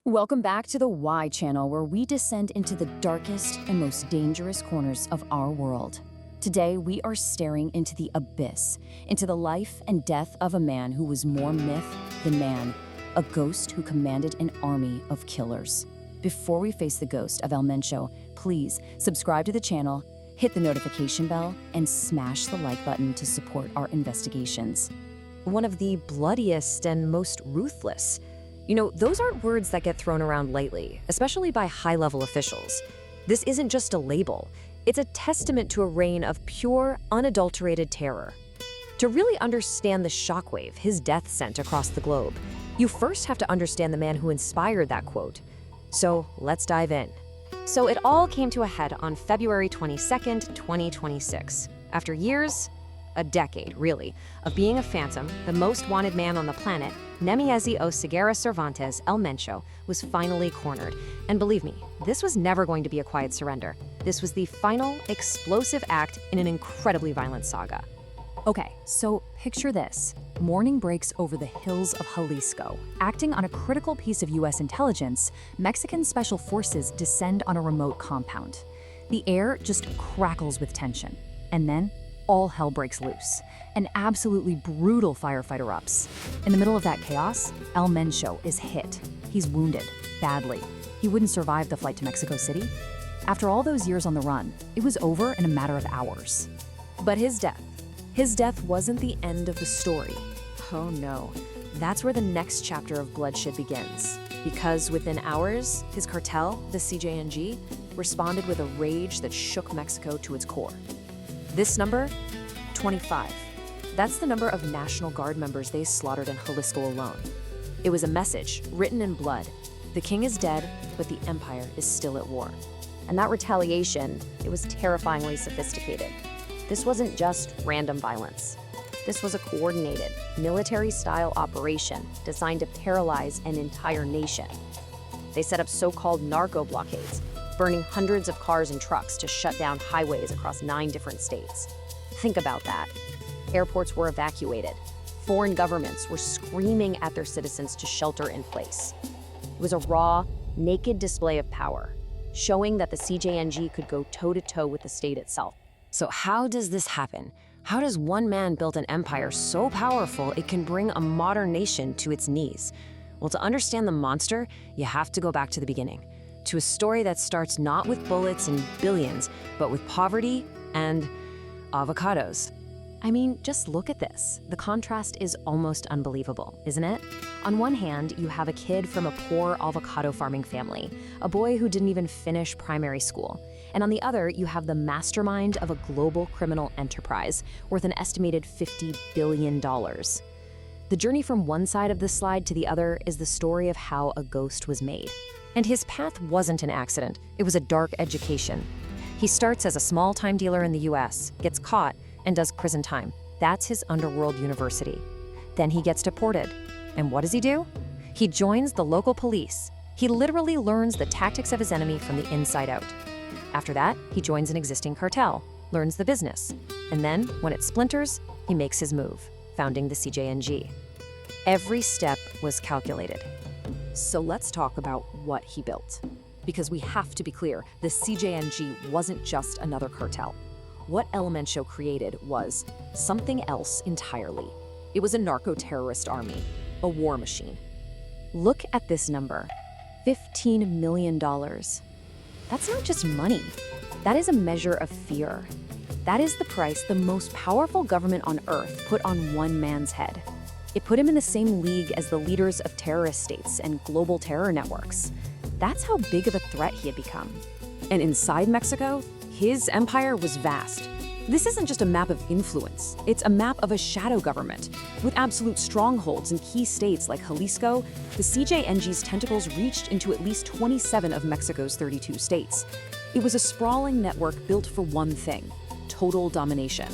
Welcome back to the Why channel, where we descend into the darkest and most dangerous corners of our world. Today, we are staring into the abyss, into the life and death of a man who was more myth than man, a ghost who commanded an army of killers. Before we face the ghost of El Mencho, please subscribe to the channel, hit the notification bell, and smash the like button to support our investigations. One of the bloodiest and most ruthless. Those aren't words that get thrown around lightly, especially by high-level officials. This isn't just a label. It's a testament to a reign of pure, unadulterated terror. To really understand the shockwave his death sent across the globe, you first have to understand the man who inspired that quote. So let's dive in. So it all came to a head on February 22nd, 2026. After years, a decade, really, of being a phantom, the most wanted man on the planet, Nemesio Cervantes El Mencho, was finally cornered. And believe me, this was never going to be a quiet surrender. This was the final, explosive act in an incredibly violent saga. Okay, so picture this. Morning breaks over the hills of Jalisco. Acting on a critical piece of U.S. intelligence, Mexican special forces descend on a remote compound. The air just crackles with tension. And then, all hell breaks loose. An absolutely brutal firefight erupts. In the middle of that chaos, El Mencho is hit. He's wounded, badly. He wouldn't survive the flight to Mexico City. After all those years on the run, it was over in a matter of hours. But his death wasn't the end of the story. Oh no, that's where the next chapter of bloodshed begins. Because within hours, his cartel, the CJNG, responded with a rage that shook Mexico to its core. This number, 25. That's the number of National Guard members they slaughtered in Jalisco alone. It was a message, written in blood. The king is dead, but the empire is still at war. And that retaliation, it was terrifyingly sophisticated. This wasn't just random violence. This was a coordinated, military-style operation designed to paralyze an entire nation. They set up so-called narco blockades, burning hundreds of cars and trucks to shut down highways across 9 different states. Think about that. Airports were evacuated. Foreign governments were screaming at their citizens to shelter in place. It was a raw, naked display of power, showing that the CJNG could go toe-to-toe with the state itself. So how does this happen? How does one man build an empire so powerful it can bring a modern nation to its knees? Well, to understand the monster, you have to go back to the beginning, to a story that starts not with bullets and billions, but with poverty and avocados. I mean, just look at this. The contrast is almost unbelievable, isn't it? On one hand, you have a kid from a poor avocado farming family, a boy who didn't even finish primary school. And on the other, you have the mastermind of a global criminal enterprise worth an estimated $50 billion. The journey from one side of the slide to the other is the story of how a ghost was made. And his path wasn't an accident. It was a dark education. He starts as a small-time dealer in the US, gets caught, and does prison time. That's his underworld university. Then he gets deported. And what does he do? He joins the local police. He literally learns the tactics of his enemy from the inside out. After that, he joins an existing cartel, learns the business. And then, when it splinters, he makes his move, founding the CJNG. Every step was calculated. So let's talk about what he built. Because we have to be clear, the CJNG wasn't just another cartel. What El Mencho created was something else entirely. It was a narco-terrorist army, a war machine. Look at this number, $15 million. That's not just money. That is a measure of fear. That is the price the most powerful government on earth put on one man's head. It put him in the same league as the leaders of terrorist states and global terror networks. That's how big of a threat he had become. And inside Mexico, his empire was vast. This isn't just a map of influence. It's a map of a shadow government. With absolute strongholds in key states like Jalisco, the CJNG's tentacles reached into at least 27 of Mexico's 32 states. It was a sprawling network built for one thing: total domination.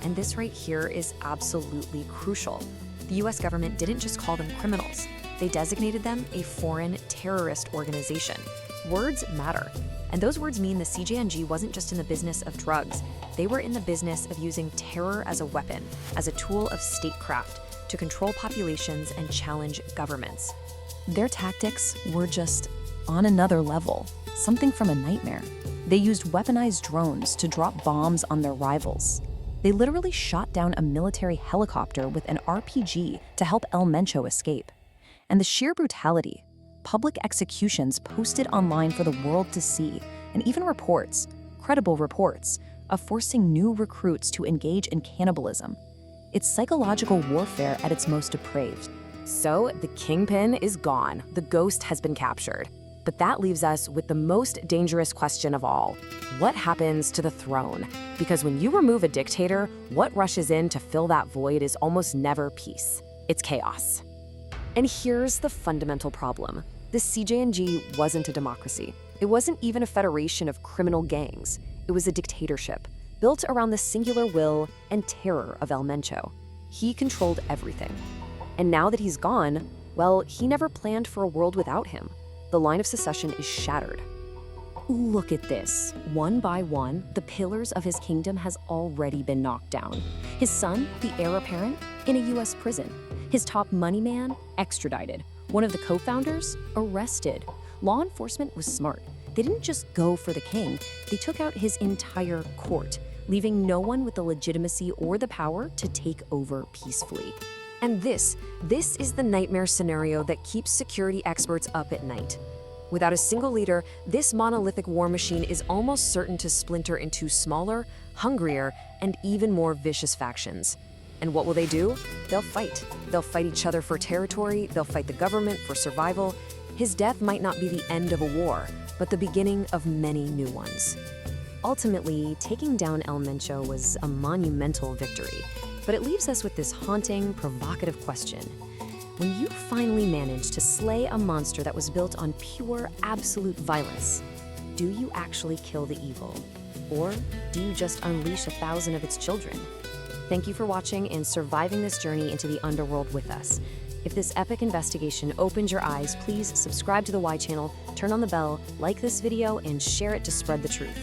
And this right here is absolutely crucial. The US government didn't just call them criminals. They designated them a foreign terrorist organization. Words matter. And those words mean the CJNG wasn't just in the business of drugs. They were in the business of using terror as a weapon, as a tool of statecraft, to control populations and challenge governments. Their tactics were just on another level, something from a nightmare. They used weaponized drones to drop bombs on their rivals. They literally shot down a military helicopter with an RPG to help El Mencho escape. And the sheer brutality, public executions posted online for the world to see, and even reports, credible reports, of forcing new recruits to engage in cannibalism. It's psychological warfare at its most depraved. So the kingpin is gone. The ghost has been captured. But that leaves us with the most dangerous question of all. What happens to the throne? Because when you remove a dictator, what rushes in to fill that void is almost never peace. It's chaos. And here's the fundamental problem. The CJNG wasn't a democracy. It wasn't even a federation of criminal gangs. It was a dictatorship, built around the singular will and terror of El Mencho. He controlled everything. And now that he's gone, well, he never planned for a world without him. The line of succession is shattered. Look at this. One by one, the pillars of his kingdom has already been knocked down. His son, the heir apparent, in a US prison. His top money man, extradited. One of the co-founders, arrested. Law enforcement was smart. They didn't just go for the king, they took out his entire court, leaving no one with the legitimacy or the power to take over peacefully. And this is the nightmare scenario that keeps security experts up at night. Without a single leader, this monolithic war machine is almost certain to splinter into smaller, hungrier, and even more vicious factions. And what will they do? They'll fight. They'll fight each other for territory, they'll fight the government for survival. His death might not be the end of a war, but the beginning of many new ones. Ultimately, taking down El Mencho was a monumental victory. But it leaves us with this haunting, provocative question. When you finally manage to slay a monster that was built on pure, absolute violence, do you actually kill the evil? Or do you just unleash 1,000 of its children? Thank you for watching and surviving this journey into the underworld with us. If this epic investigation opened your eyes, please subscribe to the Y channel, turn on the bell, like this video, and share it to spread the truth.